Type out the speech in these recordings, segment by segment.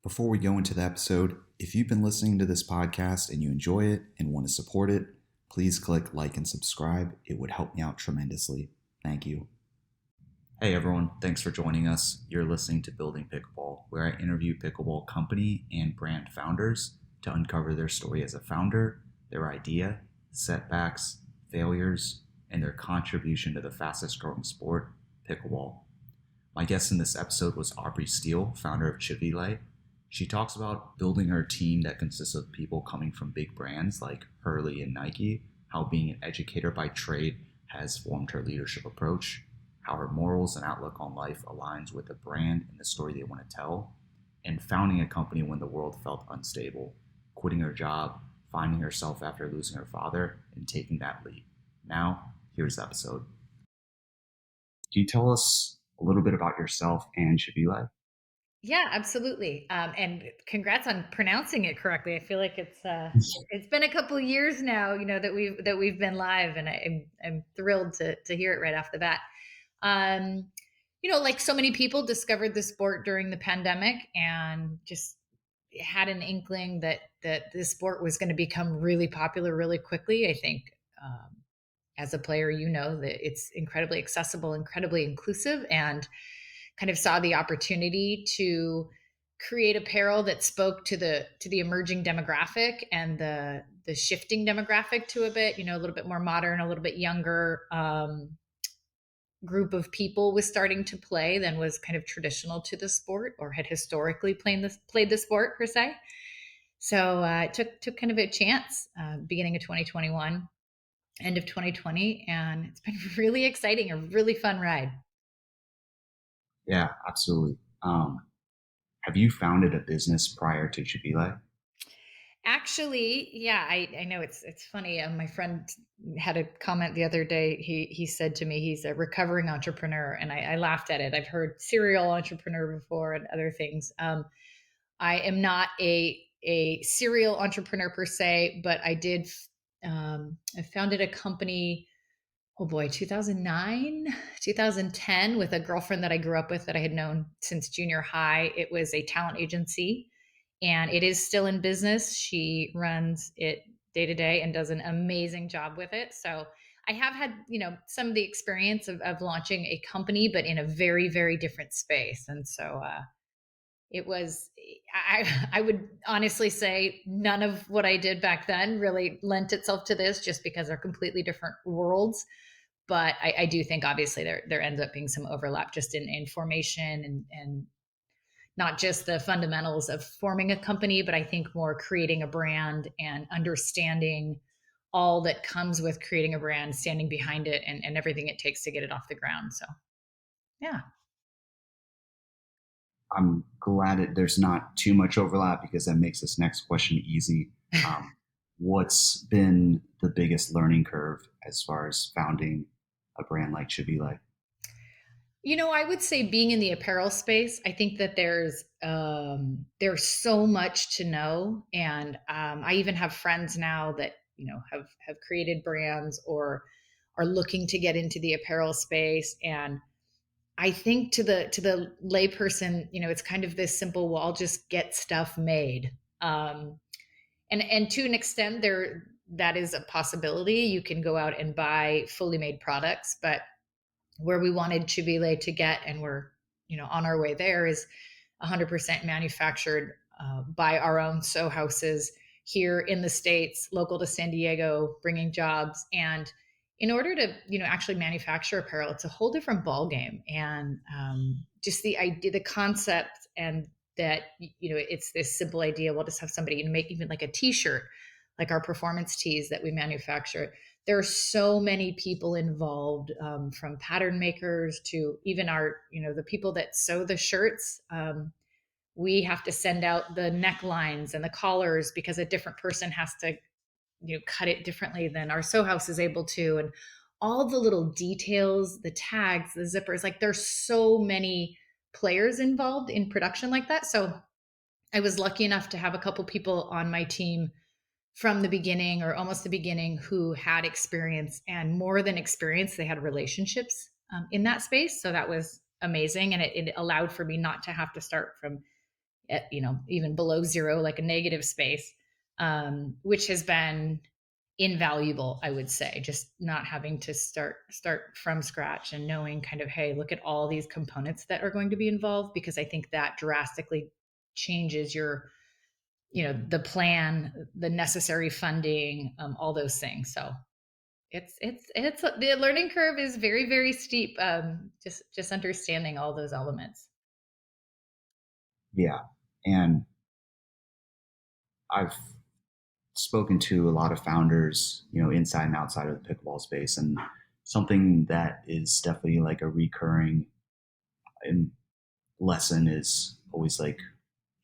Before we go into the episode, if you've been listening to this podcast and you enjoy it and want to support it, please click like and subscribe. It would help me out tremendously. Thank you. Hey everyone, thanks for joining us. You're listening to Building Pickleball, where I interview pickleball company and brand founders to uncover their story as a founder, their idea, setbacks, failures, and their contribution to the fastest growing sport, pickleball. My guest in this episode was Aubri Steele, founder of Civile. She talks about building her team that consists of people coming from big brands like Hurley and Nike, how being an educator by trade has formed her leadership approach, how her morals and outlook on life aligns with the brand and the story they want to tell, and founding a company when the world felt unstable, quitting her job, finding herself after losing her father, and taking that leap. Now, here's the episode. Can you tell us a little bit about yourself and Civile? Yeah, absolutely. And congrats on pronouncing it correctly. I feel like it's been a couple years now, that we've been live, and I'm thrilled to hear it right off the bat. Like so many people discovered the sport during the pandemic and just had an inkling that this sport was going to become really popular really quickly. I think as a player, that it's incredibly accessible, incredibly inclusive, and kind of saw the opportunity to create apparel that spoke to the emerging demographic and the shifting demographic to a little bit more modern, a little bit younger group of people was starting to play than was kind of traditional to the sport or had historically played the sport per se. So it took kind of a chance beginning of 2021, end of 2020, and it's been really exciting, a really fun ride. Yeah, absolutely. Have you founded a business prior to Civile? Actually, yeah, I know it's funny. My friend had a comment the other day. He said to me he's a recovering entrepreneur, and I laughed at it. I've heard serial entrepreneur before and other things. I am not a serial entrepreneur per se, but I did. I founded a company. Oh boy, 2009, 2010, with a girlfriend that I grew up with that I had known since junior high. It was a talent agency, and it is still in business. She runs it day to day and does an amazing job with it. So I have had, some of the experience of launching a company, but in a very, very different space. And so it was, I would honestly say none of what I did back then really lent itself to this, just because they're completely different worlds. But I do think obviously there ends up being some overlap just in formation and not just the fundamentals of forming a company, but I think more creating a brand and understanding all that comes with creating a brand, standing behind it, and everything it takes to get it off the ground. So, yeah. I'm glad there's not too much overlap because that makes this next question easy. What's been the biggest learning curve as far as founding a brand like Civile? I would say being in the apparel space, I think that there's so much to know, and I even have friends now that have created brands or are looking to get into the apparel space. And I think to the layperson, it's kind of this simple, well, I'll just get stuff made. And to an extent, that is a possibility. You can go out and buy fully made products, but where we wanted Chibile to get, and we're on our way there, is 100% manufactured by our own sew houses here in the States, local to San Diego, bringing jobs. And in order to actually manufacture apparel, it's a whole different ball game. And just the idea, the concept, and that it's this simple idea. We'll just have somebody make even like a t-shirt, like our performance tees that we manufacture. There are so many people involved, from pattern makers to even our the people that sew the shirts. We have to send out the necklines and the collars because a different person has to cut it differently than our sew house is able to, and all the little details, the tags, the zippers. Like, there's so many players involved in production like that. So I was lucky enough to have a couple people on my team from the beginning, or almost the beginning, who had experience, and more than experience, they had relationships in that space. So that was amazing. And it allowed for me not to have to start from at, even below zero, like a negative space, which has been invaluable, I would say, just not having to start from scratch and knowing kind of, hey, look at all these components that are going to be involved, because I think that drastically changes your, the plan, the necessary funding, all those things. So it's the learning curve is very, very steep. Just understanding all those elements. Yeah. And I've spoken to a lot of founders, inside and outside of the pickleball space, and something that is definitely like a recurring lesson is always like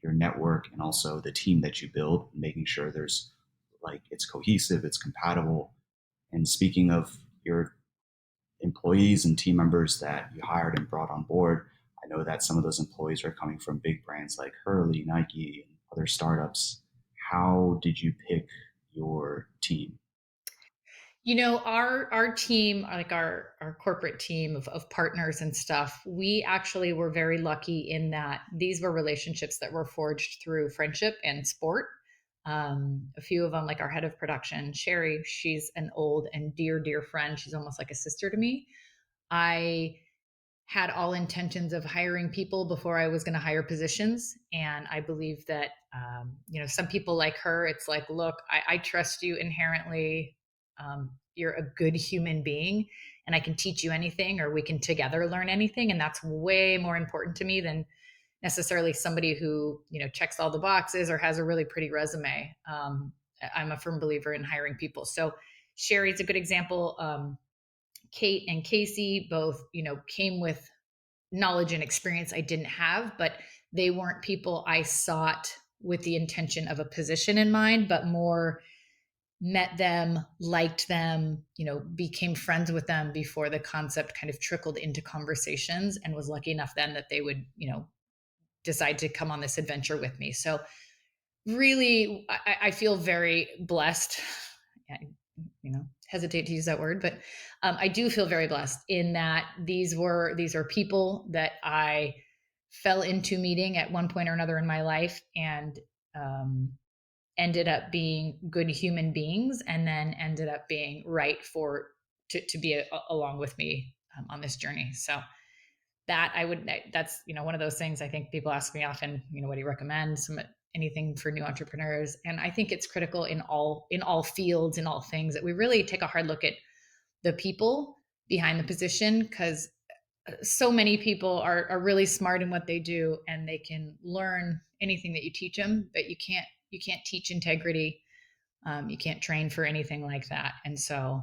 your network and also the team that you build, making sure there's like it's cohesive, it's compatible. And speaking of your employees and team members that you hired and brought on board, I know that some of those employees are coming from big brands like Hurley, Nike, and other startups. How did you pick your team? Our team, like our corporate team of partners and stuff, we actually were very lucky in that these were relationships that were forged through friendship and sport. A few of them, like our head of production, Sherry, she's an old and dear, dear friend. She's almost like a sister to me. I had all intentions of hiring people before I was going to hire positions. And I believe that, some people like her, it's like, look, I trust you inherently. You're a good human being and I can teach you anything, or we can together learn anything. And that's way more important to me than necessarily somebody who, checks all the boxes or has a really pretty resume. I'm a firm believer in hiring people. So Sherry's a good example. Kate and Casey both, came with knowledge and experience I didn't have, but they weren't people I sought with the intention of a position in mind, but more met them, liked them, became friends with them before the concept kind of trickled into conversations, and was lucky enough then that they would, decide to come on this adventure with me. So really, I feel very blessed. Hesitate to use that word, but I do feel very blessed in that these are people that I fell into meeting at one point or another in my life, and ended up being good human beings, and then ended up being right to be along with me on this journey. So that's one of those things I think people ask me often, what do you recommend, anything for new entrepreneurs? And I think it's critical in all fields, in all things, that we really take a hard look at the people behind the position, because so many people are really smart in what they do, and they can learn anything that you teach them, but you can't teach integrity. You can't train for anything like that. And so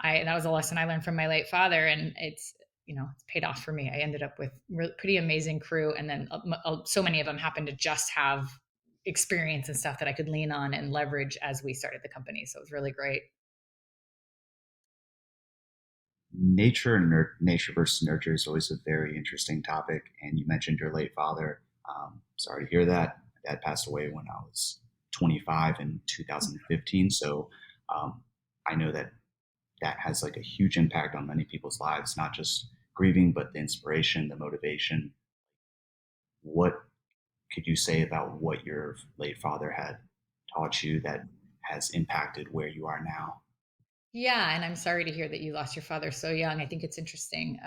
that was a lesson I learned from my late father, and it's paid off for me. I ended up with pretty amazing crew, and then so many of them happened to just have experience and stuff that I could lean on and leverage as we started the company. So it was really great. Nature versus nurture is always a very interesting topic. And you mentioned your late father. Sorry to hear that. My dad passed away when I was 25 in 2015. So I know that that has like a huge impact on many people's lives, not just grieving, but the inspiration, the motivation. What could you say about what your late father had taught you that has impacted where you are now? Yeah, and I'm sorry to hear that you lost your father so young. I think it's interesting.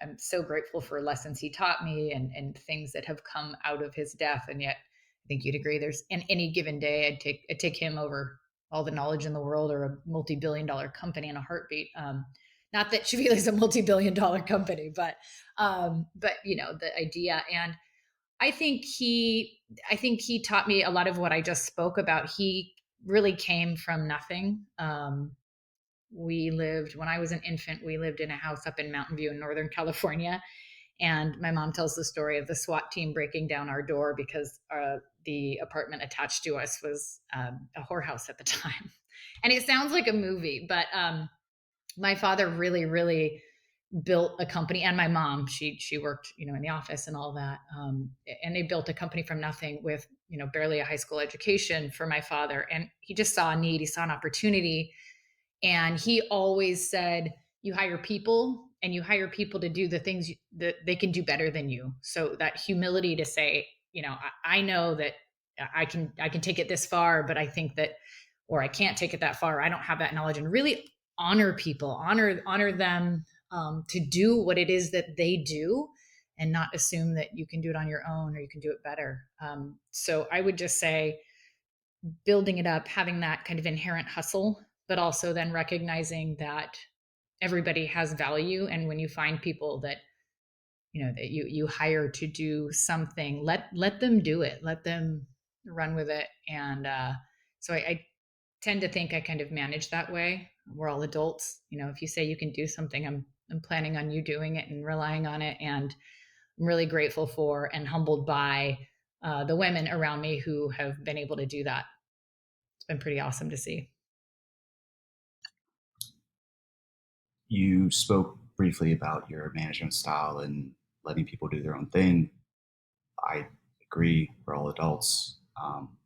I'm so grateful for lessons he taught me, and things that have come out of his death. And yet, I think you'd agree. There's in any given day, I'd take him over all the knowledge in the world, or a multi-billion-dollar company in a heartbeat. Not that Shavila is a multi-billion-dollar company, but the idea. And I think he taught me a lot of what I just spoke about. He really came from nothing. When I was an infant, we lived in a house up in Mountain View in Northern California. And my mom tells the story of the SWAT team breaking down our door because the apartment attached to us was a whorehouse at the time. And it sounds like a movie, but my father really, really built a company. And my mom, she worked, in the office and all that. And they built a company from nothing with, barely a high school education for my father. And he just saw a need, he saw an opportunity. And he always said, you hire people, and you hire people to do the things that they can do better than you. So that humility to say, I know that I can take it this far, but I think that, or I can't take it that far. I don't have that knowledge, and really honor people, honor them, to do what it is that they do, and not assume that you can do it on your own or you can do it better. So I would just say building it up, having that kind of inherent hustle, but also then recognizing that everybody has value. And when you find people that, that you hire to do something, let them do it, let them run with it. And so I tend to think I kind of manage that way. We're all adults. If you say you can do something, I'm planning on you doing it and relying on it. And I'm really grateful for and humbled by the women around me who have been able to do that. It's been pretty awesome to see. You spoke briefly about your management style and letting people do their own thing. I agree, we're all adults.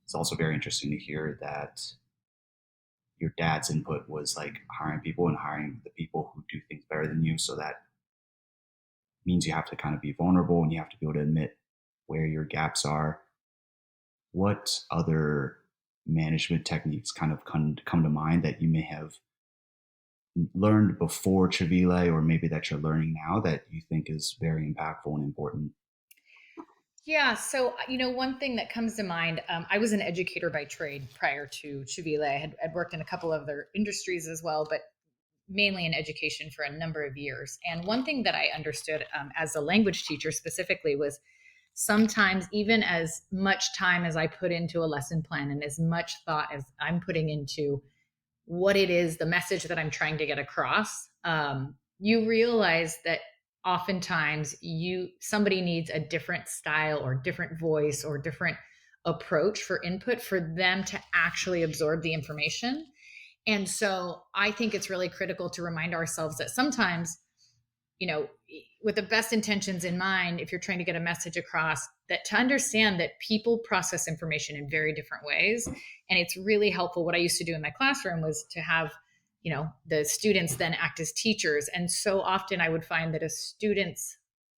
It's also very interesting to hear that your dad's input was like hiring people and hiring the people who do things better than you. So that means you have to kind of be vulnerable and you have to be able to admit where your gaps are. What other management techniques kind of come to mind that you may have learned before Civile, or maybe that you're learning now that you think is very impactful and important? Yeah. So, one thing that comes to mind, I was an educator by trade prior to Civile. I'd worked in a couple of other industries as well, but mainly in education for a number of years. And one thing that I understood, as a language teacher specifically, was sometimes even as much time as I put into a lesson plan and as much thought as I'm putting into what it is, the message that I'm trying to get across, you realize that oftentimes somebody needs a different style or different voice or different approach for input for them to actually absorb the information. And so I think it's really critical to remind ourselves that sometimes, with the best intentions in mind, if you're trying to get a message across, that to understand that people process information in very different ways. And it's really helpful. What I used to do in my classroom was to have, the students then act as teachers. And so often I would find that a student's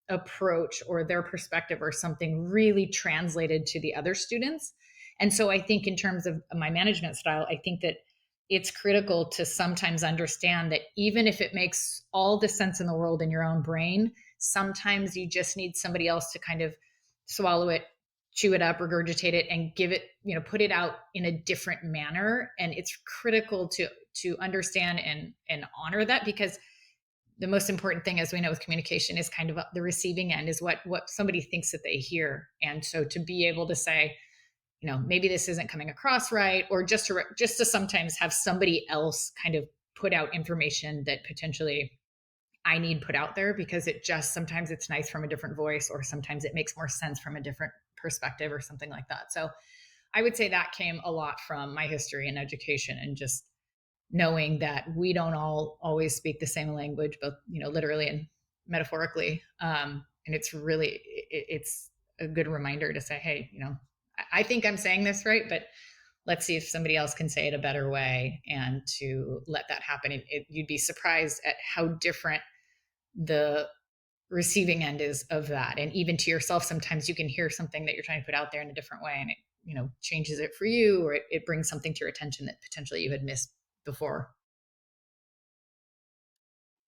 approach or their perspective or something really translated to the other students. And so I think in terms of my management style, I think that it's critical to sometimes understand that even if it makes all the sense in the world in your own brain, sometimes you just need somebody else to kind of swallow it, chew it up, regurgitate it, and give it, put it out in a different manner. And it's critical to understand and honor that, because the most important thing, as we know with communication, is kind of the receiving end, is what somebody thinks that they hear. And so to be able to say, maybe this isn't coming across right, or just to sometimes have somebody else kind of put out information that potentially I need put out there, because sometimes it's nice from a different voice, or sometimes it makes more sense from a different perspective or something like that. So I would say that came a lot from my history in education, and just knowing that we don't all always speak the same language, both, literally and metaphorically. And it's a good reminder to say, hey, I think I'm saying this right, but let's see if somebody else can say it a better way, and to let that happen. You'd be surprised at how different the receiving end is of that. And even to yourself, sometimes you can hear something that you're trying to put out there in a different way, and it, changes it for you, or it brings something to your attention that potentially you had missed before.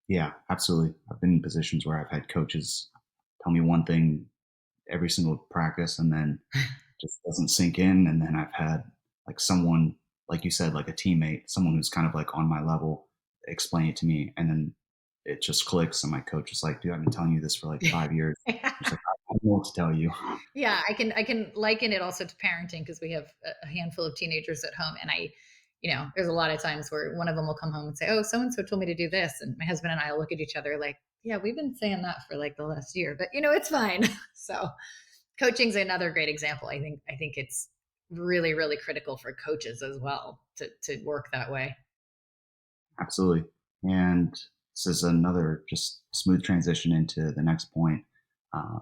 Yeah, absolutely. I've been in positions where I've had coaches tell me one thing every single practice and then just doesn't sink in. And then I've had like someone, like you said, like a teammate, someone who's kind of like on my level, explain it to me. And then it just clicks. And my coach is like, dude, I've been telling you this for like 5 years. It's like, I don't know what to tell you. Yeah, I can liken it also to parenting, because we have a handful of teenagers at home, and there's a lot of times where one of them will come home and say, "Oh, so and so told me to do this," and my husband and I will look at each other like, "Yeah, we've been saying that for like the last year, but it's fine." So, coaching's another great example. I think it's really, really critical for coaches as well to work that way. Absolutely. And this is another just smooth transition into the next point,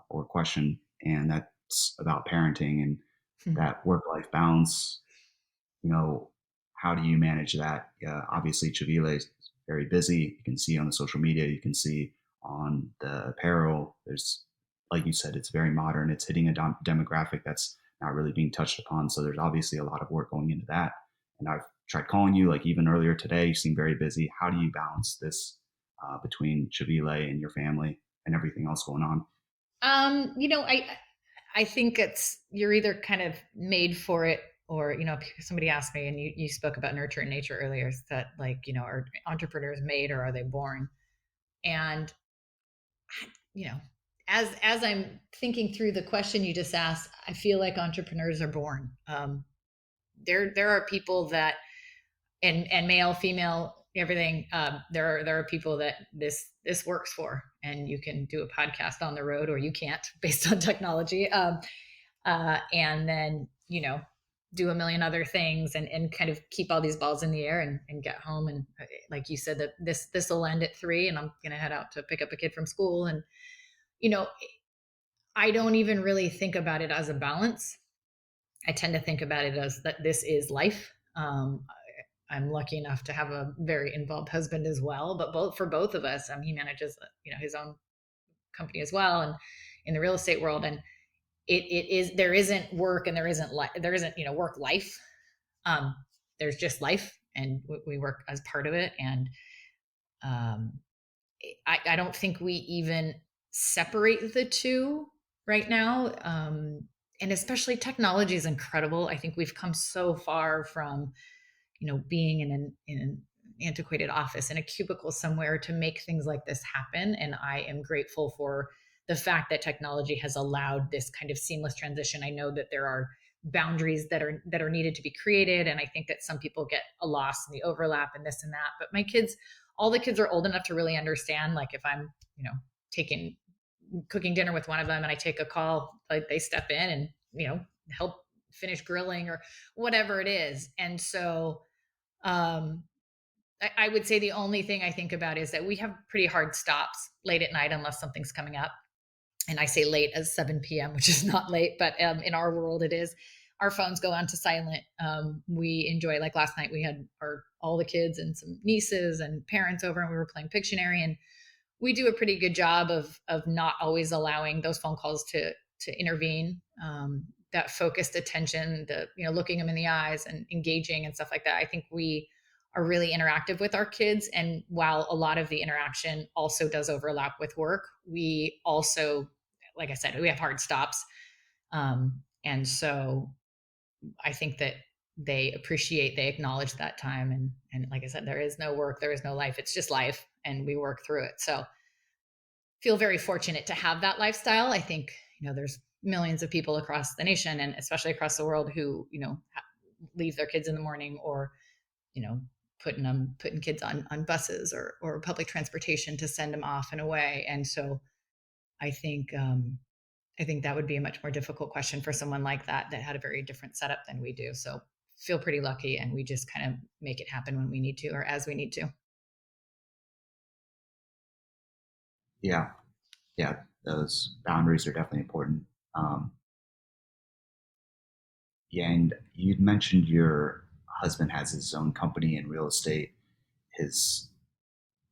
or question, and that's about parenting and that work-life balance. You know, how do you manage that? Obviously, Civile is very busy. You can see on the social media, you can see on the apparel, there's like you said, it's very modern. It's hitting a demographic that's not really being touched upon. So there's obviously a lot of work going into that. And I've tried calling you, like even earlier today. You seem very busy. How do you balance this between Civile and your family and everything else going on? I think you're either kind of made for it, or somebody asked me, and you spoke about nurture and nature earlier, is that, like, are entrepreneurs made or are they born? And you know as I'm thinking through the question you just asked, I feel like entrepreneurs are born. There are people that, and male, female, everything. There are people that this works for, and you can do a podcast on the road, or you can't, based on technology. And then do a million other things, and kind of keep all these balls in the air, and get home. And like you said, that this will end at 3, and I'm gonna head out to pick up a kid from school. And you know I don't even really think about it as a balance. I tend to think about it as that this is life. I'm lucky enough to have a very involved husband as well, but for both of us, he manages his own company as well, and in the real estate world. And it is, there isn't work, and there isn't work life. um there's just life, and we work as part of it. And um I don't think we even separate the two right now. And especially, technology is incredible. I think we've come so far from being in an antiquated office in a cubicle somewhere to make things like this happen. And I am grateful for the fact that technology has allowed this kind of seamless transition. I know that there are boundaries that are needed to be created, and I think that some people get a loss in the overlap and this and that. But all the kids are old enough to really understand. Like, if I'm taking cooking dinner with one of them and I take a call, like, they step in and help finish grilling or whatever it is. And so um, I would say the only thing I think about is that we have pretty hard stops late at night unless something's coming up. And I say late as 7 p.m., which is not late, but in our world it is. Our phones go on to silent. We enjoy, like last night, we had all the kids and some nieces and parents over, and we were playing Pictionary. And we do a pretty good job of not always allowing those phone calls to intervene. That focused attention, the looking them in the eyes and engaging and stuff like that. I think we are really interactive with our kids, and while a lot of the interaction also does overlap with work, we also, like I said, we have hard stops. And so I think that they acknowledge that time. And like I said, there is no work, there is no life. It's just life, and we work through it. So feel very fortunate to have that lifestyle. I think there's millions of people across the nation, and especially across the world, who leave their kids in the morning, or putting kids on buses or public transportation to send them off and away. And so I think that would be a much more difficult question for someone like that had a very different setup than we do. So feel pretty lucky, and we just kind of make it happen when we need to, or as we need to. Yeah, yeah, those boundaries are definitely important. Yeah, and you'd mentioned your husband has his own company in real estate. His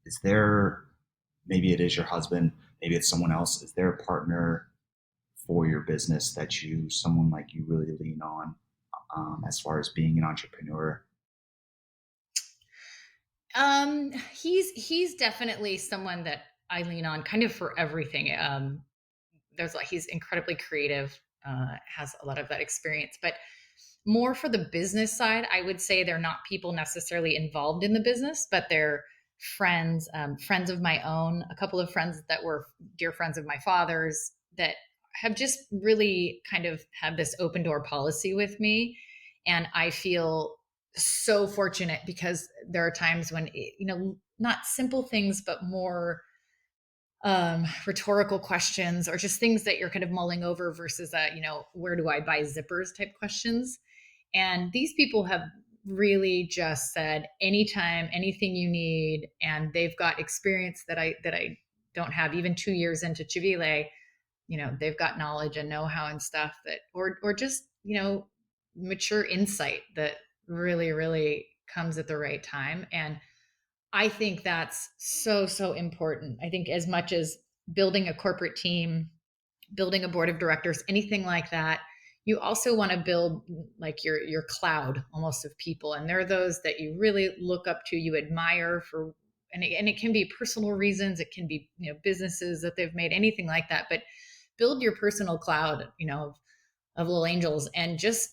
Is there, maybe it is your husband, maybe it's someone else. Is there a partner for your business that someone like you really lean on as far as being an entrepreneur? He's definitely someone that I lean on kind of for everything. He's incredibly creative, has a lot of that experience, but more for the business side, I would say they're not people necessarily involved in the business, but they're friends, friends of my own, a couple of friends that were dear friends of my father's, that have just really kind of had this open door policy with me. And I feel so fortunate, because there are times when, not simple things, but more rhetorical questions, or just things that you're kind of mulling over, versus where do I buy zippers type questions. And these people have really just said, anytime, anything you need. And they've got experience that I don't have. Even 2 years into Civile, they've got knowledge and know-how and stuff, that, or just, mature insight that really, really comes at the right time. And I think that's so, so important. I think, as much as building a corporate team building a board of directors, anything like that. You also want to build like your cloud almost of people. And there are those that you really look up to, you admire for, and it can be personal reasons. It can be, businesses that they've made, anything like that. But build your personal cloud, of little angels and just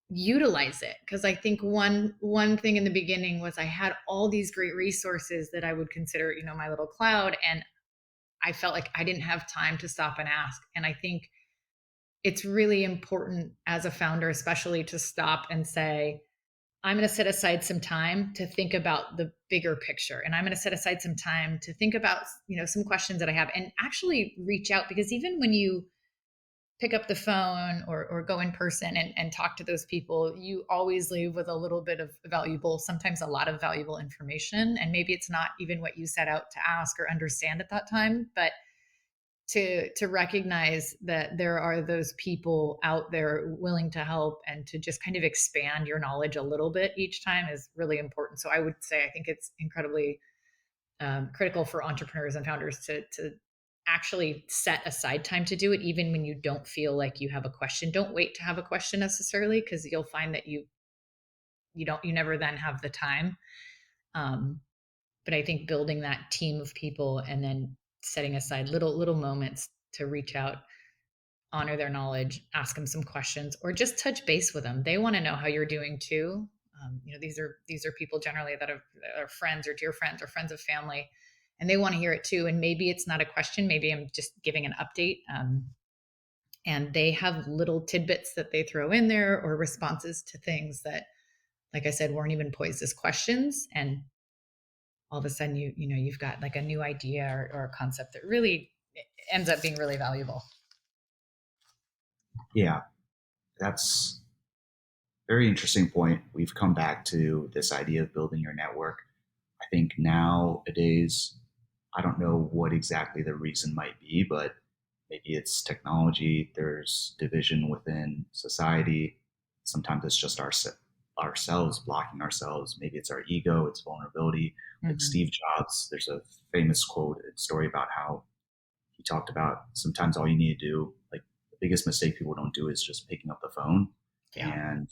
utilize it. Because I think one thing in the beginning was I had all these great resources that I would consider, my little cloud. And I felt like I didn't have time to stop and ask. And I think it's really important as a founder, especially to stop and say, I'm going to set aside some time to think about the bigger picture. And I'm going to set aside some time to think about, some questions that I have and actually reach out. Because even when you pick up the phone or go in person and talk to those people, you always leave with a little bit of valuable, sometimes a lot of valuable information. And maybe it's not even what you set out to ask or understand at that time, but to recognize that there are those people out there willing to help and to just kind of expand your knowledge a little bit each time is really important. So I would say I think it's incredibly critical for entrepreneurs and founders to actually set aside time to do it, even when you don't feel like you have a question. Don't wait to have a question necessarily, because you'll find that you never then have the time. But I think building that team of people and then setting aside little moments to reach out, honor their knowledge, ask them some questions, or just touch base with them. They want to know how you're doing too. These are people generally that are friends or dear friends or friends of family, and they want to hear it too. And maybe it's not a question, maybe I'm just giving an update. And they have little tidbits that they throw in there or responses to things that, like I said, weren't even posed as questions. And all of a sudden you've got like a new idea or a concept that really ends up being really valuable. Yeah, that's a very interesting point. We've come back to this idea of building your network. I think nowadays, I don't know what exactly the reason might be, but maybe it's technology. There's division within society. Sometimes it's just ourselves blocking ourselves. Maybe it's our ego, it's vulnerability. Like Steve Jobs, there's a famous quote and story about how he talked about sometimes all you need to do, like the biggest mistake people don't do is just picking up the phone. Yeah. And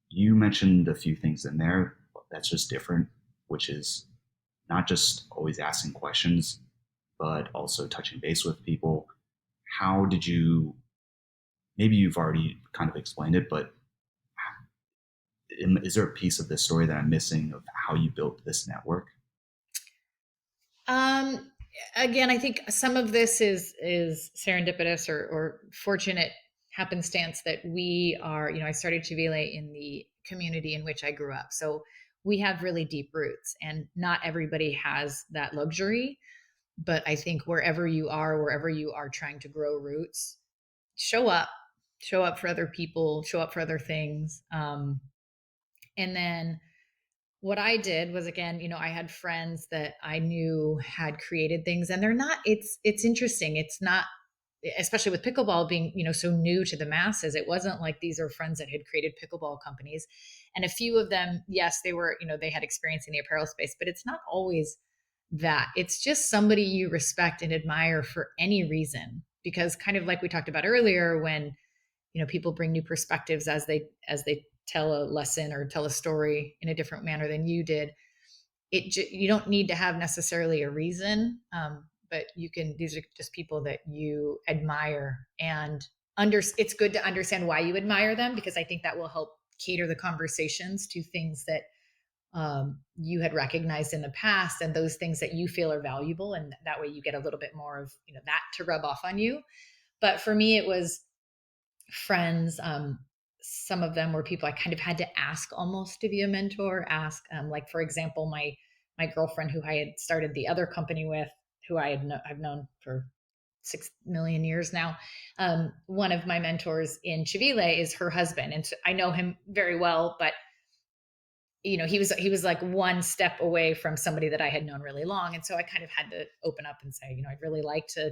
you mentioned a few things in there that's just different, which is not just always asking questions, but also touching base with people. How did you, maybe you've already kind of explained it, but is there a piece of this story that I'm missing of how you built this network? Again, I think some of this is serendipitous or fortunate happenstance that we are, I started Civile in the community in which I grew up. So we have really deep roots and not everybody has that luxury. But I think wherever you are trying to grow roots, show up for other people, show up for other things. And then what I did was, again, I had friends that I knew had created things, and they're not, it's interesting. It's not, especially with pickleball being, so new to the masses, it wasn't like these are friends that had created pickleball companies. And a few of them, yes, they were, they had experience in the apparel space, but it's not always that. It's just somebody you respect and admire for any reason. Because kind of like we talked about earlier, when, people bring new perspectives as they tell a lesson or tell a story in a different manner than you did, you don't need to have necessarily a reason, but these are just people that you admire, and it's good to understand why you admire them, because I think that will help cater the conversations to things that you had recognized in the past and those things that you feel are valuable, and that way you get a little bit more of that to rub off on you. But for me, it was friends. Some of them were people I kind of had to ask almost to be a mentor. Like, for example, my girlfriend who I had started the other company with, who I've known for 6 million years now. One of my mentors in Civile is her husband, and so I know him very well. But he was like one step away from somebody that I had known really long, and so I kind of had to open up and say, I'd really like to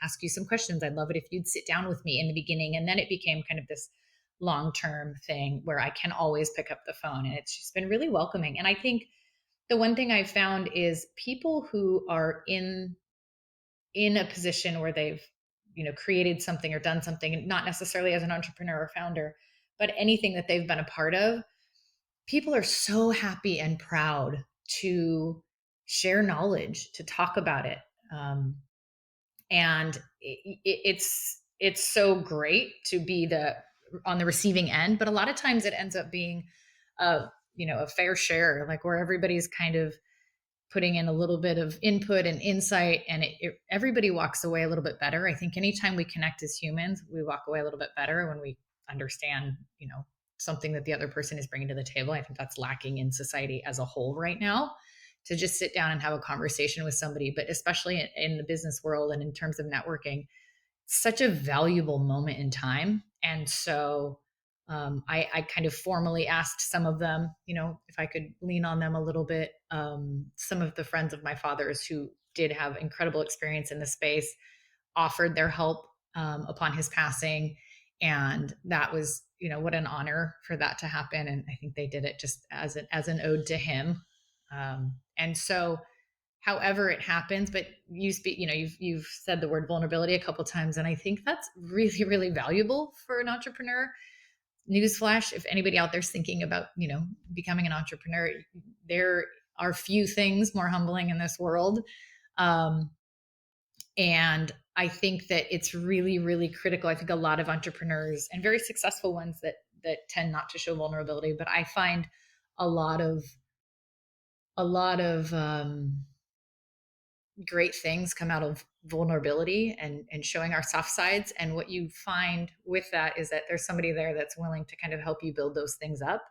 ask you some questions. I'd love it if you'd sit down with me in the beginning, and then it became kind of this long-term thing where I can always pick up the phone, and it's just been really welcoming. And I think the one thing I've found is people who are in a position where they've created something or done something, not necessarily as an entrepreneur or founder, but anything that they've been a part of, people are so happy and proud to share knowledge, to talk about it. And it's so great to be on the receiving end, but a lot of times it ends up being a fair share, like where everybody's kind of putting in a little bit of input and insight, and everybody walks away a little bit better. I think anytime we connect as humans, we walk away a little bit better when we understand, something that the other person is bringing to the table. I think that's lacking in society as a whole right now, to just sit down and have a conversation with somebody, but especially in the business world and in terms of networking, such a valuable moment in time. And so I kind of formally asked some of them, if I could lean on them a little bit. Some of the friends of my father's who did have incredible experience in the space offered their help upon his passing. And that was, what an honor for that to happen. And I think they did it just as an ode to him. And so, however it happens, but you've said the word vulnerability a couple times, and I think that's really, really valuable for an entrepreneur. Newsflash, if anybody out there's thinking about, becoming an entrepreneur, there are few things more humbling in this world. And I think that it's really, really critical. I think a lot of entrepreneurs, and very successful ones, that tend not to show vulnerability, but I find a lot of great things come out of vulnerability and showing our soft sides. And what you find with that is that there's somebody there that's willing to kind of help you build those things up.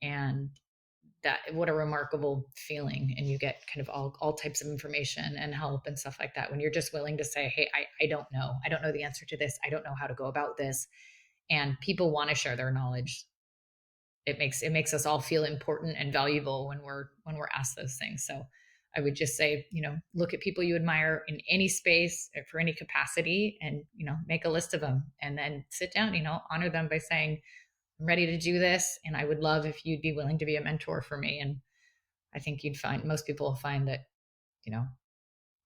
And that, what a remarkable feeling. And you get kind of all types of information and help and stuff like that when you're just willing to say, hey, I don't know the answer to this. I don't know how to go about this. And people want to share their knowledge. It makes us all feel important and valuable when we're asked those things. So I would just say, look at people you admire in any space for any capacity, and, make a list of them, and then sit down, honor them by saying, I'm ready to do this, and I would love if you'd be willing to be a mentor for me. And I think most people will find that,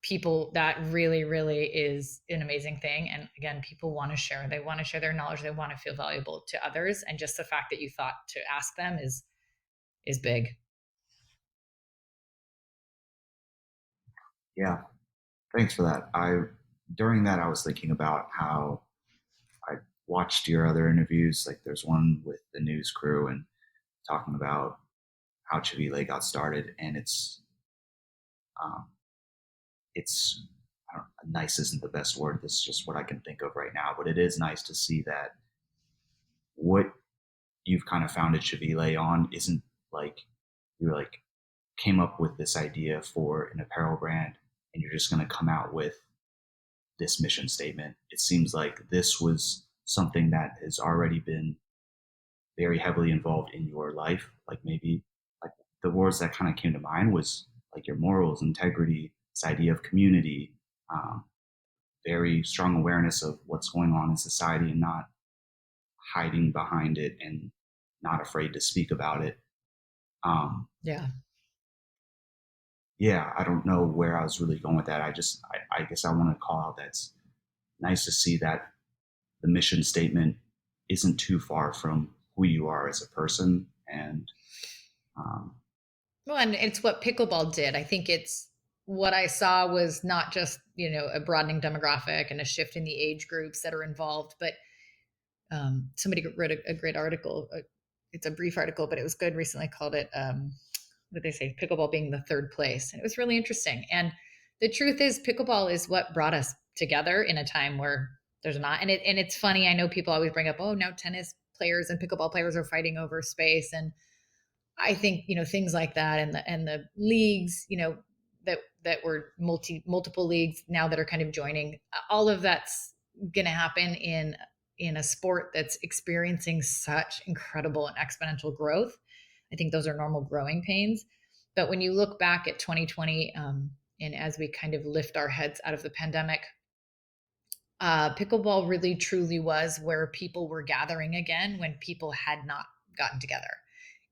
people, that really, really is an amazing thing. And again, people want to share. They want to share their knowledge. They want to feel valuable to others. And just the fact that you thought to ask them is big. Yeah, thanks for that. During that I was thinking about how I watched your other interviews. Like there's one with the news crew and talking about how Civile got started, and um, it's I don't, nice isn't the best word. This is just what I can think of right now, but it is nice to see that what you've kind of founded Civile on isn't like you like came up with this idea for an apparel brand and you're just going to come out with this mission statement. It seems like this was something that has already been very heavily involved in your life. Like maybe like the words that kind of came to mind was like your morals, integrity, this idea of community, um, very strong awareness of what's going on in society and not hiding behind it and not afraid to speak about it. Yeah. Yeah, I don't know where I was really going with that. I guess I want to call out that's nice to see that the mission statement isn't too far from who you are as a person. And um, Well, and it's what pickleball did. I think it's what I saw was not just, a broadening demographic and a shift in the age groups that are involved, but somebody wrote a great article. It's a brief article, but it was good recently, called it, what did they say? Pickleball being the third place. And it was really interesting. And the truth is, pickleball is what brought us together in a time where there's not. And it's funny. I know people always bring up, oh, now tennis players and pickleball players are fighting over space. And I think, things like that, and the leagues, that were multiple leagues now that are kind of joining, all of that's going to happen in a sport that's experiencing such incredible and exponential growth. I think those are normal growing pains. But when you look back at 2020, and as we kind of lift our heads out of the pandemic, pickleball really truly was where people were gathering again when people had not gotten together.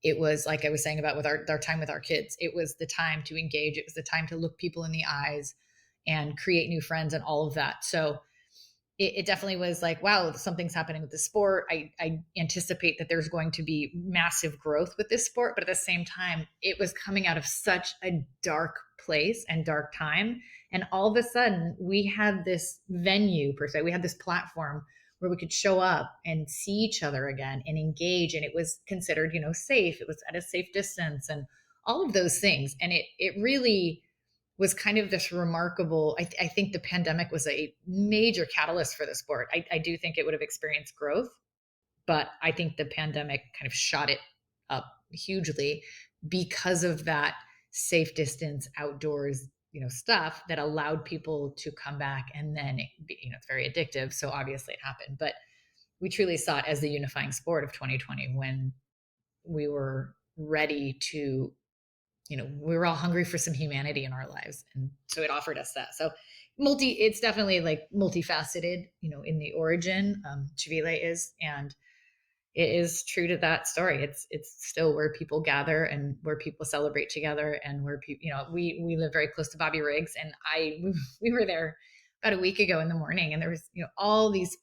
It was like I was saying about with our time with our kids. It was the time to engage. It was the time to look people in the eyes and create new friends and all of that. So it definitely was like, wow, something's happening with the sport. I anticipate that there's going to be massive growth with this sport, but at the same time, it was coming out of such a dark place and dark time. And all of a sudden, we had this venue, per se, we had this platform where we could show up and see each other again and engage. And it was considered, safe. It was at a safe distance and all of those things. And it really was kind of this remarkable. I think the pandemic was a major catalyst for the sport. I do think it would have experienced growth, but I think the pandemic kind of shot it up hugely because of that safe distance outdoors, stuff that allowed people to come back. And then, it's very addictive. So obviously it happened, but we truly saw it as the unifying sport of 2020 when we were ready to, we were all hungry for some humanity in our lives. And so it offered us that. So it's definitely like multifaceted, in the origin, Civile is, and it is true to that story. It's still where people gather and where people celebrate together and where people, we live very close to Bobby Riggs, and we were there about a week ago in the morning, and there was, all these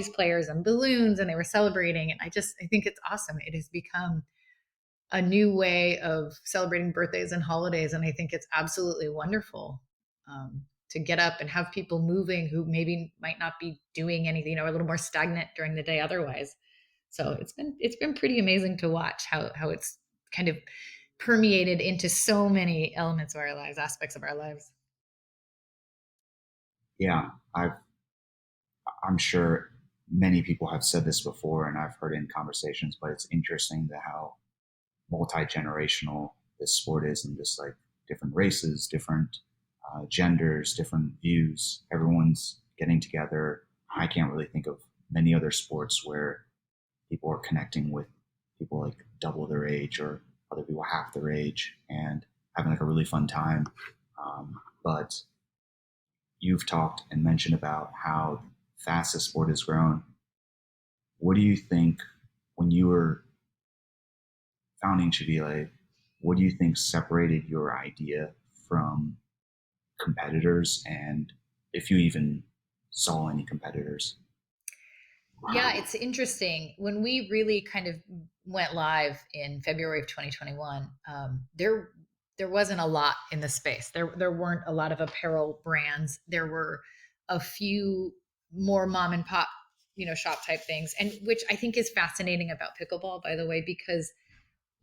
players and balloons, and they were celebrating. And I think it's awesome. It has become a new way of celebrating birthdays and holidays. And I think it's absolutely wonderful to get up and have people moving who maybe might not be doing anything, a little more stagnant during the day otherwise. So it's been pretty amazing to watch how it's kind of permeated into so many elements of our lives, aspects of our lives. Yeah, I'm sure many people have said this before, and I've heard it in conversations, but it's interesting to how multi-generational this sport is, and just like different races, different genders, different views. Everyone's getting together. I can't really think of many other sports where people are connecting with people like double their age or other people half their age and having like a really fun time. But you've talked and mentioned about how fast the sport has grown. What do you think when you were founding Civile, what do you think separated your idea from competitors, and if you even saw any competitors? Yeah, it's interesting. When we really kind of went live in February of 2021, there wasn't a lot in the space. There weren't a lot of apparel brands. There were a few more mom and pop, shop type things, and which I think is fascinating about pickleball, by the way, because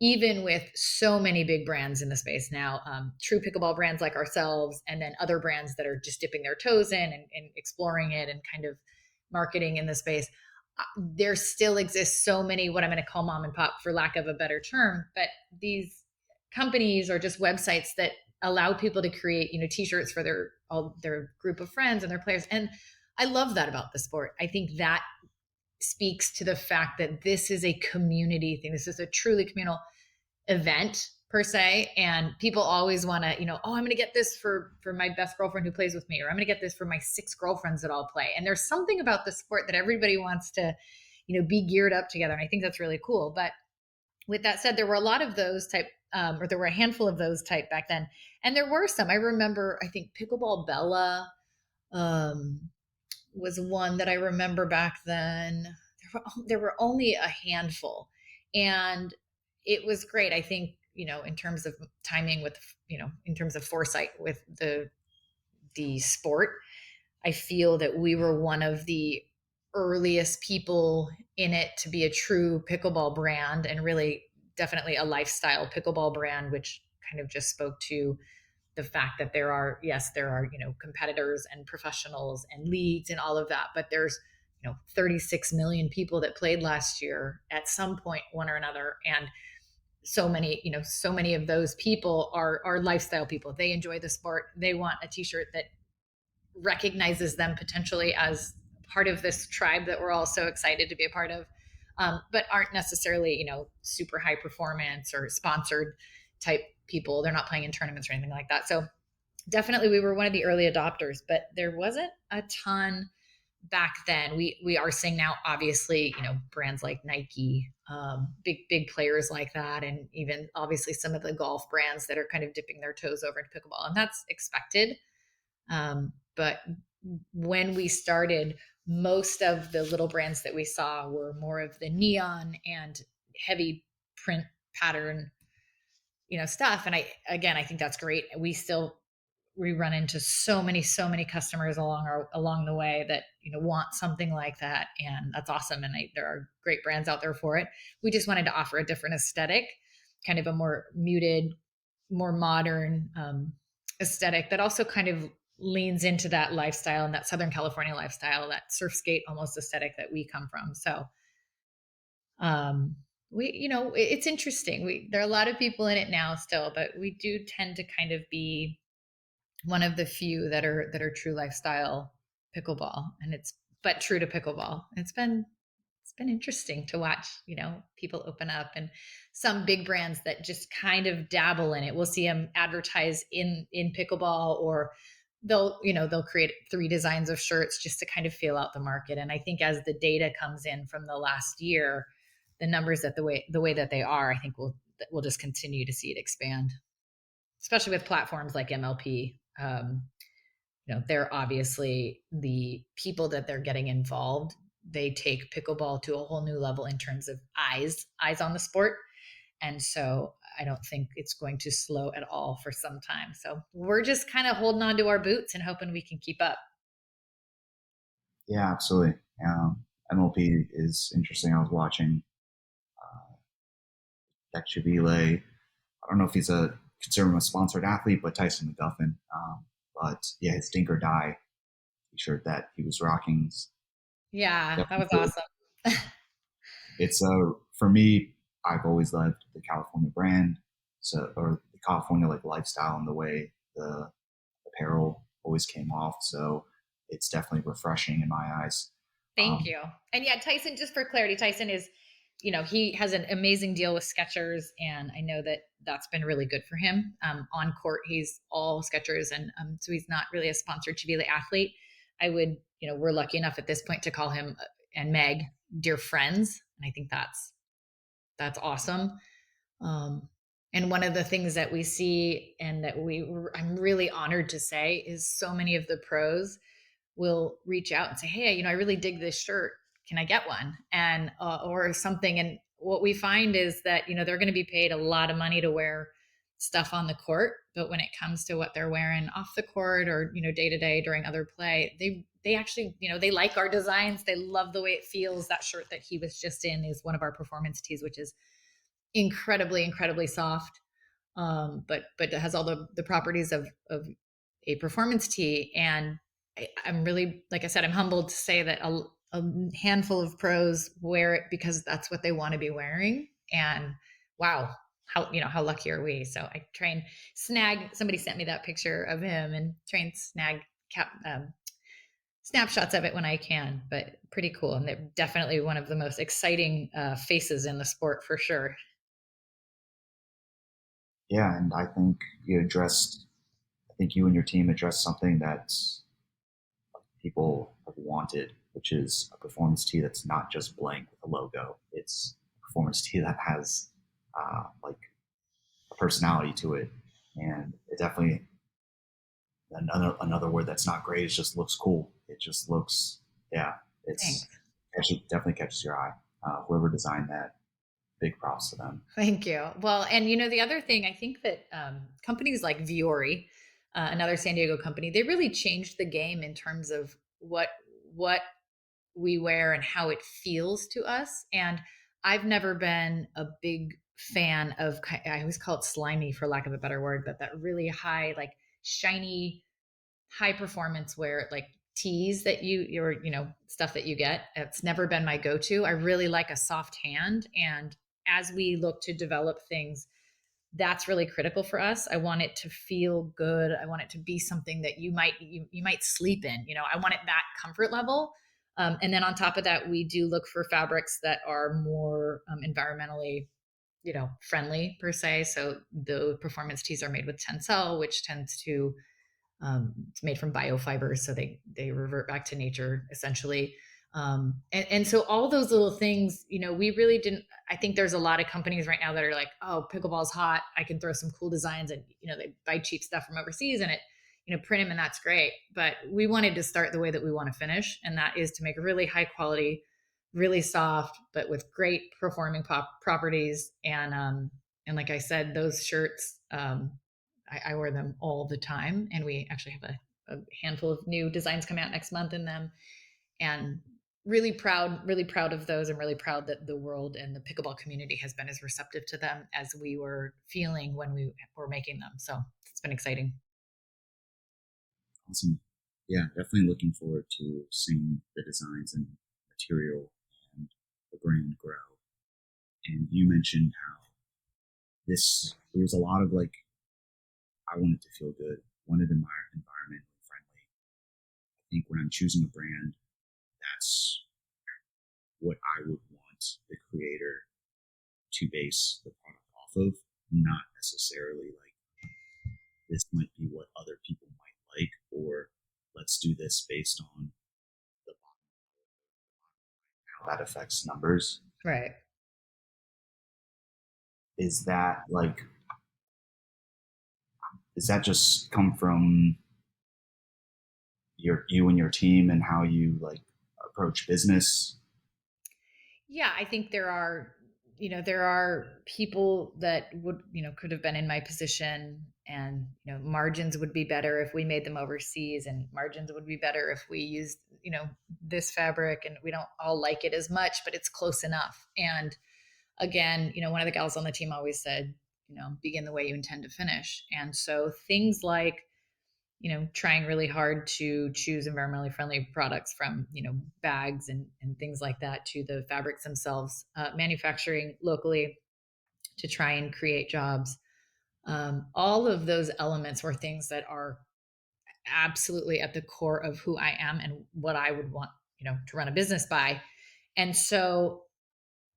even with so many big brands in the space now, true pickleball brands like ourselves, and then other brands that are just dipping their toes in and exploring it and kind of marketing in the space, there still exists so many, what I'm going to call mom and pop for lack of a better term, but these companies are just websites that allow people to create, t-shirts for their group of friends and their players. And I love that about the sport. I think that speaks to the fact that this is a community thing. This is a truly communal event per se. And people always want to, I'm going to get this for my best girlfriend who plays with me, or I'm going to get this for my 6 girlfriends that all play. And there's something about the sport that everybody wants to, be geared up together. And I think that's really cool. But with that said, there were a lot of those type, or there were a handful of those type back then. And there were some, I remember, I think Pickleball Bella, was one that I remember back then. There were only a handful, and it was great. I think, in terms of timing with, in terms of foresight with the sport, I feel that we were one of the earliest people in it to be a true pickleball brand, and really definitely a lifestyle pickleball brand, which kind of just spoke to the fact that there are competitors and professionals and leagues and all of that, but there's 36 million people that played last year at some point, one or another. And so many of those people are lifestyle people. They enjoy the sport. They want a t-shirt that recognizes them potentially as part of this tribe that we're all so excited to be a part of, but aren't necessarily, super high performance or sponsored type people. They're not playing in tournaments or anything like that. So definitely we were one of the early adopters, but there wasn't a ton back then. We are seeing now, obviously, brands like Nike, big players like that, and even obviously some of the golf brands that are kind of dipping their toes over into pickleball, and that's expected. But when we started, most of the little brands that we saw were more of the neon and heavy print pattern, stuff. And I think that's great. We run into so many customers along the way that want something like that, and that's awesome. And there are great brands out there for it. We just wanted to offer a different aesthetic, kind of a more muted, more modern aesthetic that also kind of leans into that lifestyle and that Southern California lifestyle, that surf skate almost aesthetic that we come from. So it's interesting. There are a lot of people in it now still, but we do tend to kind of be one of the few that are true lifestyle pickleball, and it's but true to pickleball. It's been interesting to watch, people open up, and some big brands that just kind of dabble in it. We'll see them advertise in pickleball, or they'll create 3 designs of shirts just to kind of feel out the market. And I think as the data comes in from the last year, the numbers that the way that they are, I think we'll just continue to see it expand, especially with platforms like MLP. They're obviously the people that they're getting involved. They take pickleball to a whole new level in terms of eyes on the sport. And so I don't think it's going to slow at all for some time. So we're just kind of holding on to our boots and hoping we can keep up. Yeah, absolutely. MLP is interesting. I was watching Civile. I don't know if he's consider him a sponsored athlete, but Tyson McGuffin. But yeah, his Dink or Die t-shirt that he was rocking. Yeah, that was awesome. It's for me, I've always loved the California brand, or the California like lifestyle and the way the apparel always came off. So it's definitely refreshing in my eyes. Thank you. And yeah, Tyson, just for clarity, Tyson is, he has an amazing deal with Skechers, and I know that that's been really good for him. On court, he's all Skechers, and so he's not really a sponsored Civile athlete. We're lucky enough at this point to call him and Meg dear friends, and I think that's awesome. And one of the things that we see, and that I'm really honored to say, is so many of the pros will reach out and say, hey, I really dig this shirt. Can I get one? And or something. And what we find is that they're going to be paid a lot of money to wear stuff on the court, but when it comes to what they're wearing off the court, or day to day during other play, they actually they like our designs. They love the way it feels. That shirt that he was just in is one of our performance tees, which is incredibly soft, but it has all the properties of a performance tee. And I'm really, like I said, I'm humbled to say that a handful of pros wear it because that's what they want to be wearing. And wow, how lucky are we? So I somebody sent me that picture of him, and snag snapshots of it when I can, but pretty cool. And they're definitely one of the most exciting faces in the sport for sure. Yeah, and I think you and your team addressed something that people have wanted, which is a performance tee that's not just blank with a logo. It's a performance tee that has like a personality to it, and it definitely another word that's not great. It just looks cool. It just looks it's actually definitely catches your eye. Whoever designed that, big props to them. Thank you. Well, and the other thing, I think that companies like Viore, another San Diego company, they really changed the game in terms of what we wear and how it feels to us. And I've never been a big fan of, I always call it slimy for lack of a better word, but that really high, like shiny, high performance wear, like tees that your stuff that you get. It's never been my go-to. I really like a soft hand, and as we look to develop things, that's really critical for us. I want it to feel good. I want it to be something that you might sleep in. I want it that comfort level. And then on top of that, we do look for fabrics that are more environmentally, friendly per se. So the performance tees are made with Tencel, which tends to it's made from biofibers, so they revert back to nature essentially. And so all those little things, we really didn't. I think there's a lot of companies right now that are like, oh, pickleball's hot, I can throw some cool designs, and they buy cheap stuff from overseas, and print them and that's great. But we wanted to start the way that we want to finish. And that is to make a really high quality, really soft, but with great performing properties. And like I said, those shirts, I wear them all the time. And we actually have a handful of new designs coming out next month in them. And really proud of those. I'm really proud that the world and the pickleball community has been as receptive to them as we were feeling when we were making them. So it's been exciting. Awesome. Yeah, definitely looking forward to seeing the designs and material and the brand grow. And you mentioned how there was a lot of like, I wanted to feel good, wanted environment friendly. I think when I'm choosing a brand, that's what I would want the creator to base the product off of, not necessarily like this might be what other people might like, or let's do this based on the how that affects numbers. Right. Is that just come from you and your team and how you like approach business? Yeah, I think there are people that would, could have been in my position, and, margins would be better if we made them overseas, and margins would be better if we used, this fabric, and we don't all like it as much, but it's close enough. And again, one of the gals on the team always said, begin the way you intend to finish. And so things like, trying really hard to choose environmentally friendly products, from, bags and things like that, to the fabrics themselves, manufacturing locally to try and create jobs. All of those elements were things that are absolutely at the core of who I am and what I would want, to run a business by. And so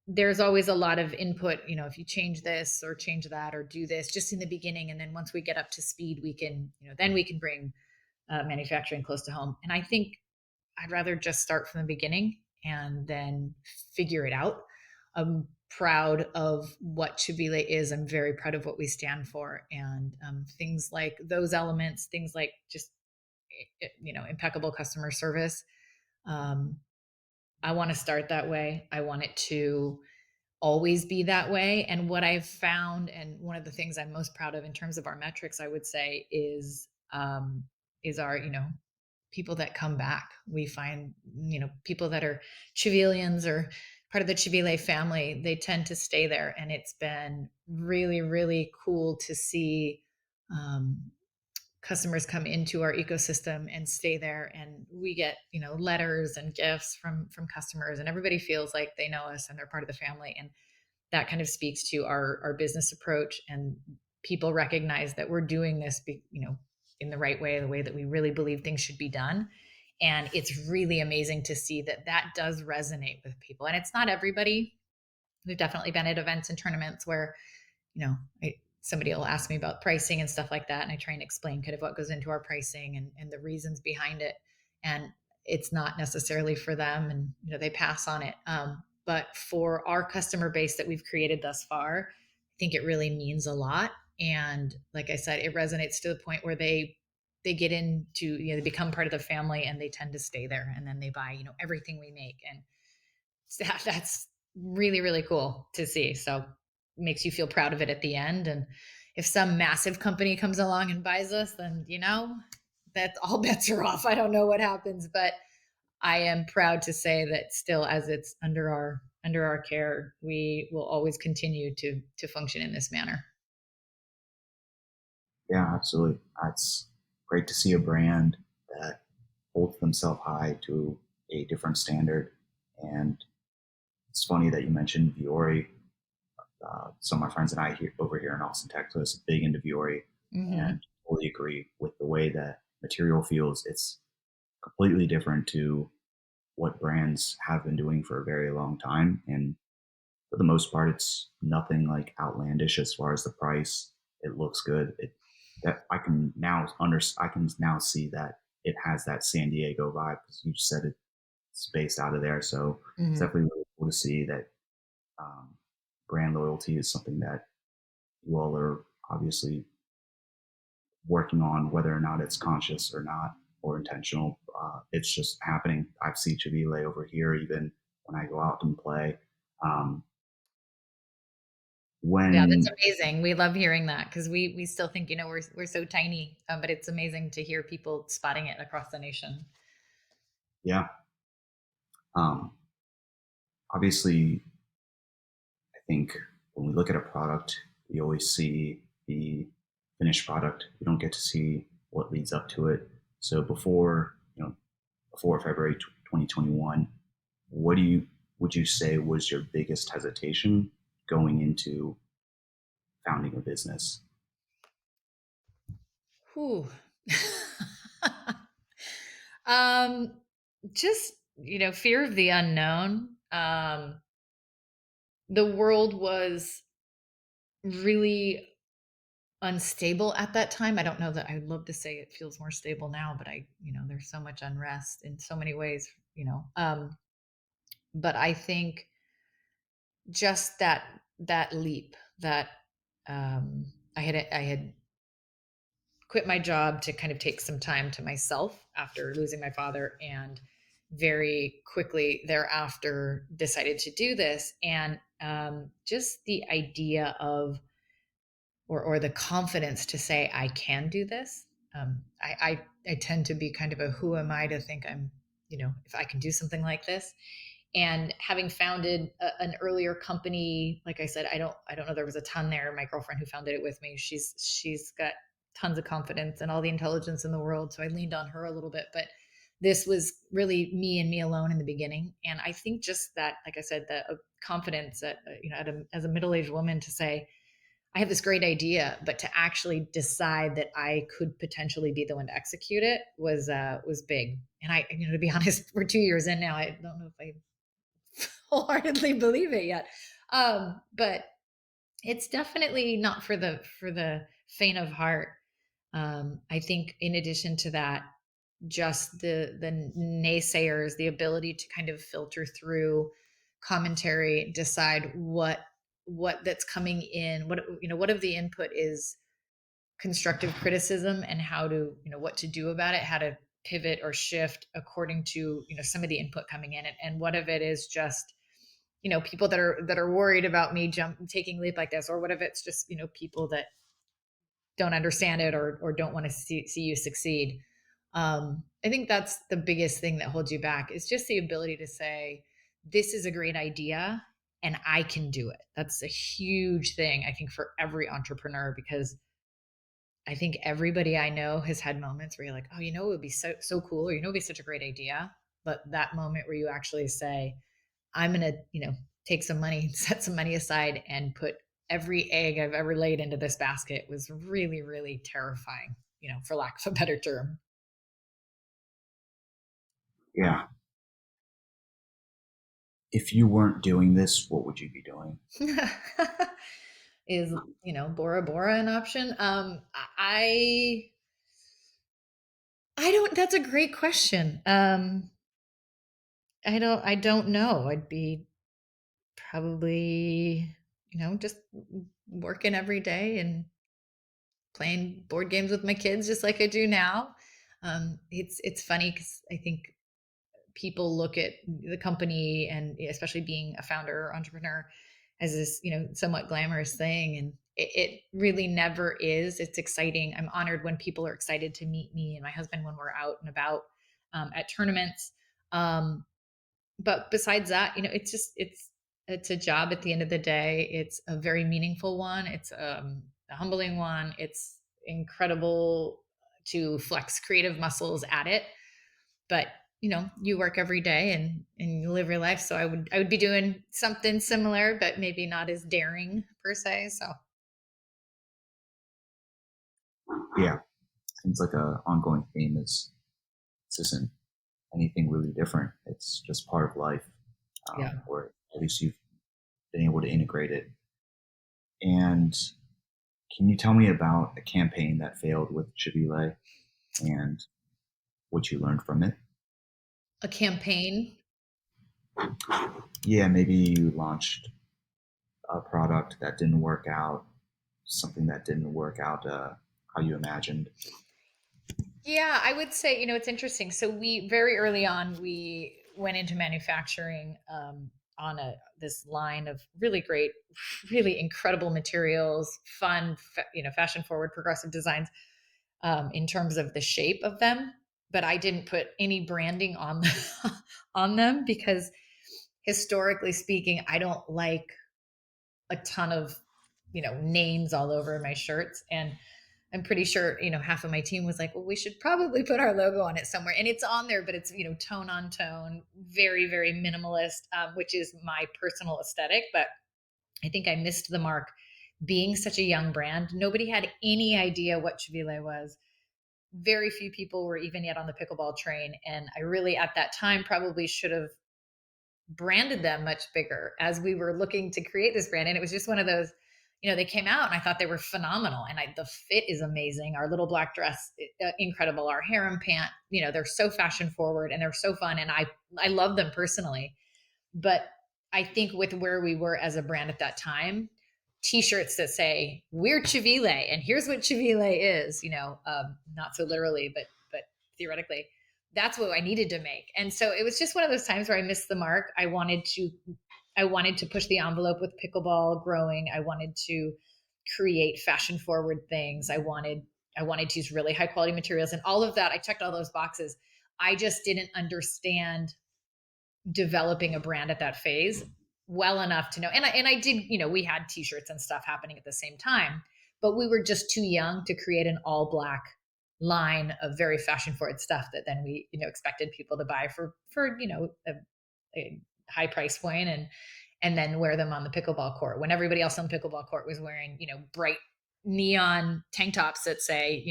there's always a lot of input, if you change this or change that or do this just in the beginning. And then once we get up to speed, we can, then we can bring manufacturing close to home. And I think I'd rather just start from the beginning and then figure it out. I'm proud of what Civile is. I'm very proud of what we stand for. And things like those elements, things like just, impeccable customer service. I want to start that way. I want it to always be that way. And what I've found, and one of the things I'm most proud of in terms of our metrics, I would say, is our, people that come back. We find, people that are Civilians or part of the Civile family, they tend to stay there. And it's been really, really cool to see customers come into our ecosystem and stay there. And we get, letters and gifts from customers, and everybody feels like they know us and they're part of the family. And that kind of speaks to our business approach, and people recognize that we're doing this, in the right way, the way that we really believe things should be done. And it's really amazing to see that does resonate with people. And it's not everybody. We've definitely been at events and tournaments where, somebody will ask me about pricing and stuff like that, and I try and explain kind of what goes into our pricing and the reasons behind it. And it's not necessarily for them, and they pass on it. But for our customer base that we've created thus far, I think it really means a lot. And like I said, it resonates to the point where they get into, they become part of the family, and they tend to stay there, and then they buy, everything we make. And that's really, really cool to see. So makes you feel proud of it at the end. And if some massive company comes along and buys us, then, that all bets are off. I don't know what happens, but I am proud to say that still, as it's under our care, we will always continue to function in this manner. Yeah, absolutely. It's great to see a brand that holds themselves high to a different standard. And it's funny that you mentioned Viore. Some of my friends and I over here in Austin, Texas, big into Viore, and totally agree with the way that material feels. It's completely different to what brands have been doing for a very long time. And for the most part, it's nothing like outlandish as far as the price. It looks good. I can now see that it has that San Diego vibe, because you said it's based out of there. So it's definitely really cool to see that brand loyalty is something that you all are obviously working on, whether or not it's conscious or not or intentional. It's just happening. I see Civile over here even when I go out and play. Um, Yeah, that's when amazing. We love hearing that because we still think, you know, we're so tiny, but it's amazing to hear people spotting it across the nation. Yeah, um, obviously, I think when we look at a product, we always see the finished product. We don't get to see what leads up to it. So before February 2021, what would you say was your biggest hesitation going into founding a business? Whew. um, just, you know, fear of the unknown. The world was really unstable at that time. I don't know that I'd love to say it feels more stable now, but you know, there's so much unrest in so many ways, you know. But I think just that leap that I had quit my job to kind of take some time to myself after losing my father, and very quickly thereafter decided to do this. And just the idea of, or the confidence to say I can do this. I tend to be kind of a who am I to think I'm, you know, if I can do something like this. And having founded an earlier company, like I said, I don't know there was a ton there. My girlfriend who founded it with me, she's got tons of confidence and all the intelligence in the world, so I leaned on her a little bit. But this was really me and me alone in the beginning. And I think just that, like I said, the confidence that, you know, as a middle-aged woman, to say I have this great idea, but to actually decide that I could potentially be the one to execute it was big. And I, you know, to be honest, we're 2 years in now. I don't know if I wholeheartedly believe it yet. But it's definitely not for the faint of heart. I think in addition to that, just the naysayers, the ability to kind of filter through commentary, decide what that's coming in, what, you know, what of the input is constructive criticism, and how to, you know, what to do about it, how to pivot or shift according to, you know, some of the input coming in, and what of it is just, you know, people that are worried about me taking a leap like this, or what if it's just, you know, people that don't understand it, or don't want to see you succeed. I think that's the biggest thing that holds you back, is just the ability to say, this is a great idea and I can do it. That's a huge thing, I think, for every entrepreneur, because I think everybody I know has had moments where you're like, oh, you know, it would be so cool, or, you know, it'd be such a great idea. But that moment where you actually say, I'm going to, you know, take some money, set some money aside, and put every egg I've ever laid into this basket, was really, really terrifying, you know, for lack of a better term. Yeah. If you weren't doing this, what would you be doing? Is, you know, Bora Bora an option? I I don't, that's a great question. I don't know. I'd be probably, you know, just working every day and playing board games with my kids just like I do now. It's funny because I think people look at the company, and especially being a founder or entrepreneur, as this, you know, somewhat glamorous thing, and it really never is. It's exciting. I'm honored when people are excited to meet me and my husband when we're out and about, at tournaments. Um, but besides that, you know, it's a job at the end of the day. It's a very meaningful one. It's a humbling one. It's incredible to flex creative muscles at it. But, you know, you work every day and you live your life. So I would be doing something similar, but maybe not as daring per se. So Yeah, seems like a ongoing theme is this isn't anything really different. It's just part of life, yeah. or at least you've been able to integrate it. And can you tell me about a campaign that failed with Civile and what you learned from it? A campaign. Yeah, maybe you launched a product that didn't work out, something that didn't work out you imagined? Yeah, I would say, it's interesting. So we very early on, we went into manufacturing on this line of really great, really incredible materials, fun, fashion forward, progressive designs in terms of the shape of them. But I didn't put any branding on on them because historically speaking, I don't like a ton of names all over my shirts. And I'm pretty sure half of my team was like, well, we should probably put our logo on it somewhere. And it's on there, but it's tone on tone, very very minimalist, which is my personal aesthetic. But I think I missed the mark. Being such a young brand, nobody had any idea what Civile was. Very few people were even yet on the pickleball train, and I really at that time probably should have branded them much bigger as we were looking to create this brand. And it was just one of those, they came out and I thought they were phenomenal. And the fit is amazing. Our little black dress, incredible. Our harem pant, they're so fashion forward and they're so fun. And I love them personally. But I think with where we were as a brand at that time, t-shirts that say we're Civile and here's what Civile is, not so literally, but theoretically, that's what I needed to make. And so it was just one of those times where I missed the mark. I wanted to push the envelope with pickleball growing. I wanted to create fashion forward things. I wanted to use really high quality materials and all of that. I checked all those boxes. I just didn't understand developing a brand at that phase well enough to know. And I did, we had t-shirts and stuff happening at the same time, but we were just too young to create an all black line of very fashion forward stuff that then we, expected people to buy for a high price point and then wear them on the pickleball court when everybody else on the pickleball court was wearing, bright neon tank tops that say,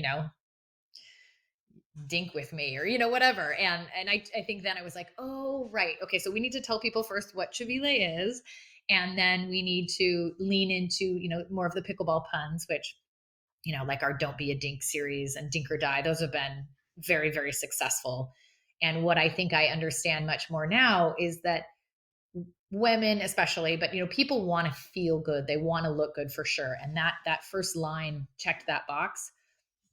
dink with me or whatever. And I think then I was like, oh right, okay, so we need to tell people first what Civile is, and then we need to lean into more of the pickleball puns, which like our Don't Be a Dink series and Dink or Die, those have been very very successful. And what I think I understand much more now is that women especially, but people want to feel good, they want to look good for sure, and that first line checked that box.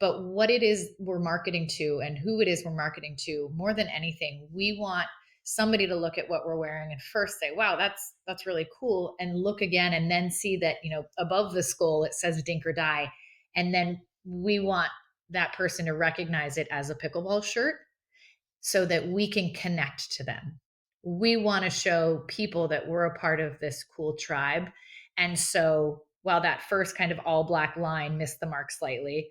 But what it is we're marketing to and who it is we're marketing to, more than anything, we want somebody to look at what we're wearing and first say, wow, that's really cool, and look again and then see that above the skull it says Dink or Die, and then we want that person to recognize it as a pickleball shirt so that we can connect to them. We want to show people that we're a part of this cool tribe. And so while that first kind of all black line missed the mark slightly,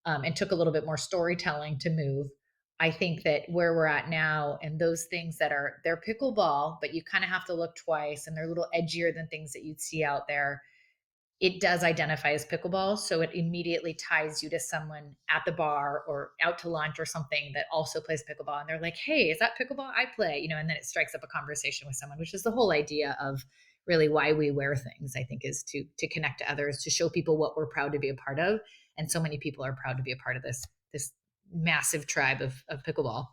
and took a little bit more storytelling to move, I think that where we're at now and those things that they're pickleball, but you kind of have to look twice and they're a little edgier than things that you'd see out there. It does identify as pickleball. So it immediately ties you to someone at the bar or out to lunch or something that also plays pickleball. And they're like, hey, is that pickleball? I play, and then it strikes up a conversation with someone, which is the whole idea of really why we wear things, I think, is to connect to others, to show people what we're proud to be a part of. And so many people are proud to be a part of this massive tribe of pickleball.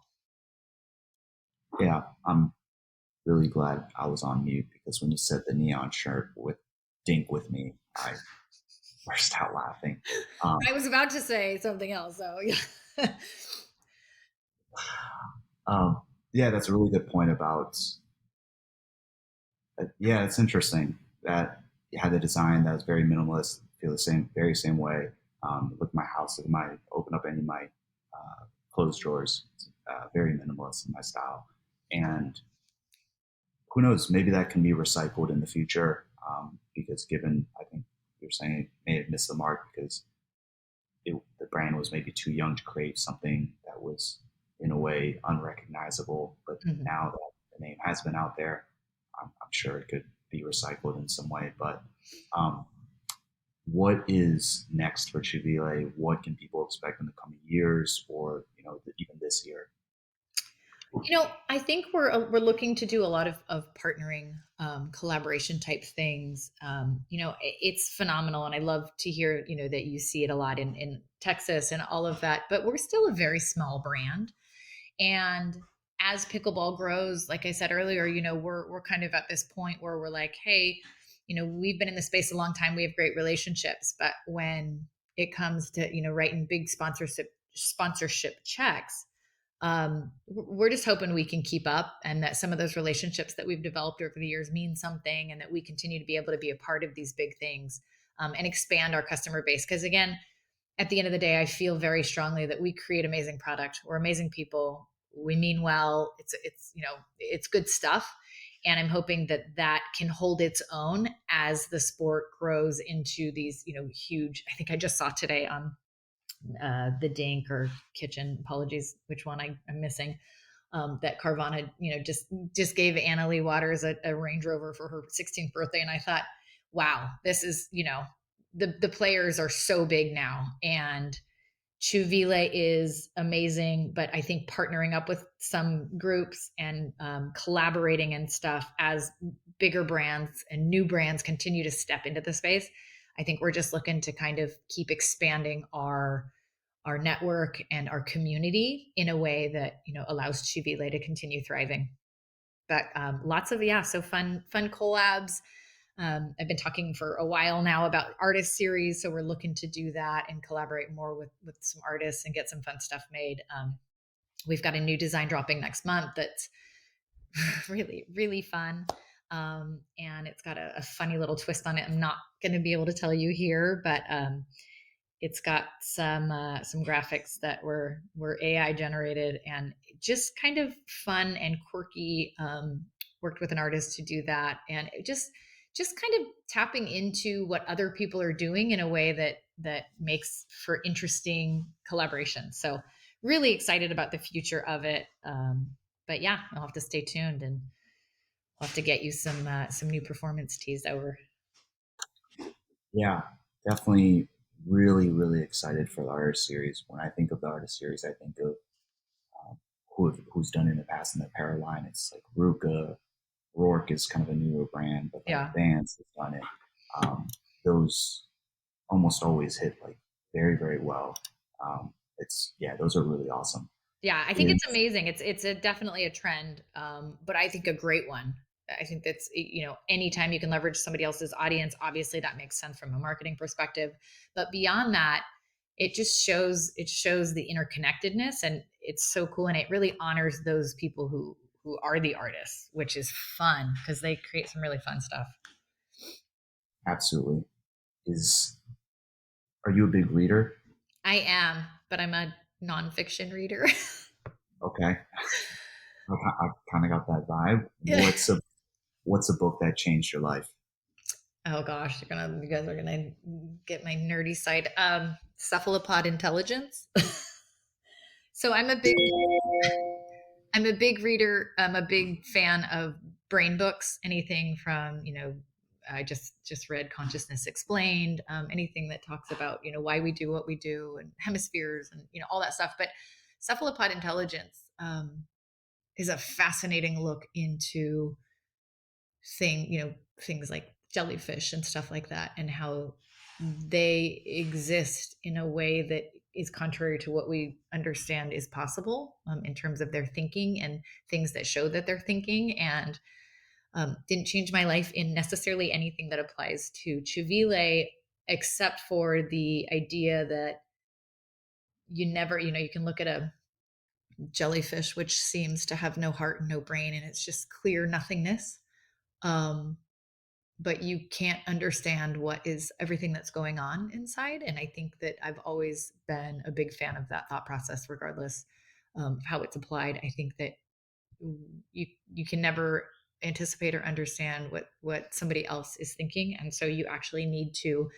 Yeah, I'm really glad I was on mute because when you said the neon shirt with Dink with me, I burst out laughing. I was about to say something else, so yeah. Yeah, that's a really good point about. Yeah, it's interesting that you had a design that was very minimalist. Feel the very same way. With my house, with my open up any of my clothes drawers, very minimalist in my style, and who knows, maybe that can be recycled in the future. Because given, I think you're saying it may have missed the mark because the brand was maybe too young to create something that was in a way unrecognizable. But now that the name has been out there, I'm sure it could be recycled in some way. But what is next for Civile? What can people expect in the coming years, or even this year? I think we're looking to do a lot of partnering, collaboration type things. It's phenomenal, and I love to hear that you see it a lot in Texas and all of that. But we're still a very small brand, and as pickleball grows, like I said earlier, we're kind of at this point where we're like, hey, we've been in the space a long time. We have great relationships, but when it comes to, writing big sponsorship checks, we're just hoping we can keep up, and that some of those relationships that we've developed over the years mean something, and that we continue to be able to be a part of these big things, and expand our customer base. Because again, at the end of the day, I feel very strongly that we create amazing product. We're amazing people. We mean well. It's good stuff. And I'm hoping that that can hold its own as the sport grows into these, huge. I think I just saw today on the Dink or Kitchen, apologies, which one I'm missing. That Carvana, just gave Annalie Waters a Range Rover for her 16th birthday, and I thought, wow, this is, the players are so big now, and Civile is amazing. But I think partnering up with some groups and collaborating and stuff as bigger brands and new brands continue to step into the space, I think we're just looking to kind of keep expanding our network and our community in a way that allows Civile to continue thriving. But lots of so fun collabs. I've been talking for a while now about artist series, so we're looking to do that and collaborate more with some artists and get some fun stuff made. We've got a new design dropping next month that's really, really fun. And it's got a funny little twist on it. I'm not going to be able to tell you here, but it's got some graphics that were AI generated and just kind of fun and quirky. Worked with an artist to do that, and it just kind of tapping into what other people are doing in a way that makes for interesting collaboration. So really excited about the future of it. But yeah, I'll have to stay tuned, and I'll have to get you some new performance tees over. Yeah, definitely really, really excited for the artist series. When I think of the artist series, I think of who's done it in the past in the Apparel line. It's like Ruka, Rourke is kind of a newer brand, but like Vance has done it. Those almost always hit like very, very well. Those are really awesome. Yeah, I think it's amazing. It's definitely a trend, but I think a great one. I think that's, anytime you can leverage somebody else's audience, obviously that makes sense from a marketing perspective. But beyond that, it shows the interconnectedness, and it's so cool, and it really honors those people who are the artists, which is fun because they create some really fun stuff. Absolutely. Are you a big reader? I am, but I'm a nonfiction reader. Okay. I kind of got that vibe. Yeah. What's a book that changed your life? Oh gosh, you guys are gonna get my nerdy side. Cephalopod intelligence. So I'm a big reader. I'm a big fan of brain books. Anything from, I just read Consciousness Explained. Anything that talks about, why we do what we do, and hemispheres, and all that stuff. But cephalopod intelligence is a fascinating look into things like jellyfish and stuff like that, and how they exist in a way that is contrary to what we understand is possible, in terms of their thinking and things that show that they're thinking. And didn't change my life in necessarily anything that applies to Civile, except for the idea that you never, you can look at a jellyfish, which seems to have no heart and no brain, and it's just clear nothingness. But you can't understand what is everything that's going on inside. And I think that I've always been a big fan of that thought process, regardless of how it's applied. I think that you can never anticipate or understand what somebody else is thinking, and so you actually need to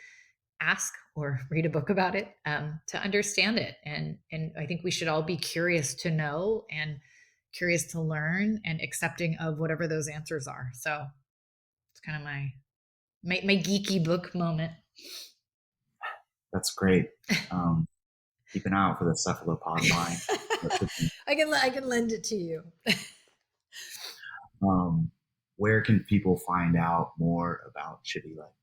ask or read a book about it, to understand it. And I think we should all be curious to know, and curious to learn, and accepting of whatever those answers are. So it's kind of my geeky book moment. That's great. Keep an eye out for the cephalopod line. I can lend it to you. Where can people find out more about Civile?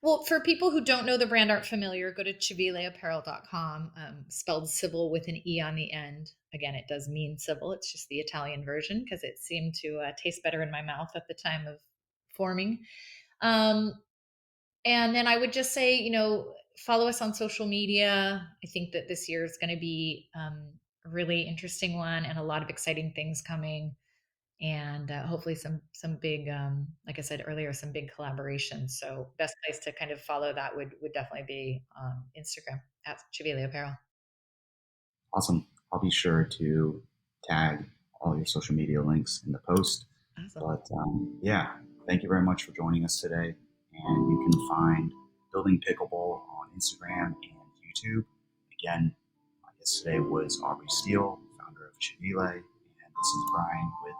Well, for people who don't know the brand, aren't familiar, go to civileapparel.com, spelled civil with an E on the end. Again, it does mean civil. It's just the Italian version because it seemed to taste better in my mouth at the time of forming. And then I would just say, follow us on social media. I think that this year is going to be a really interesting one and a lot of exciting things coming. And hopefully some big, like I said earlier, some big collaborations. So best place to kind of follow that would definitely be Instagram at Civile Apparel. Awesome. I'll be sure to tag all your social media links in the post. Awesome. But yeah, thank you very much for joining us today. And you can find Building Pickleball on Instagram and YouTube. Again, my guest today was Aubri Steele, founder of Civile, and this is Brian with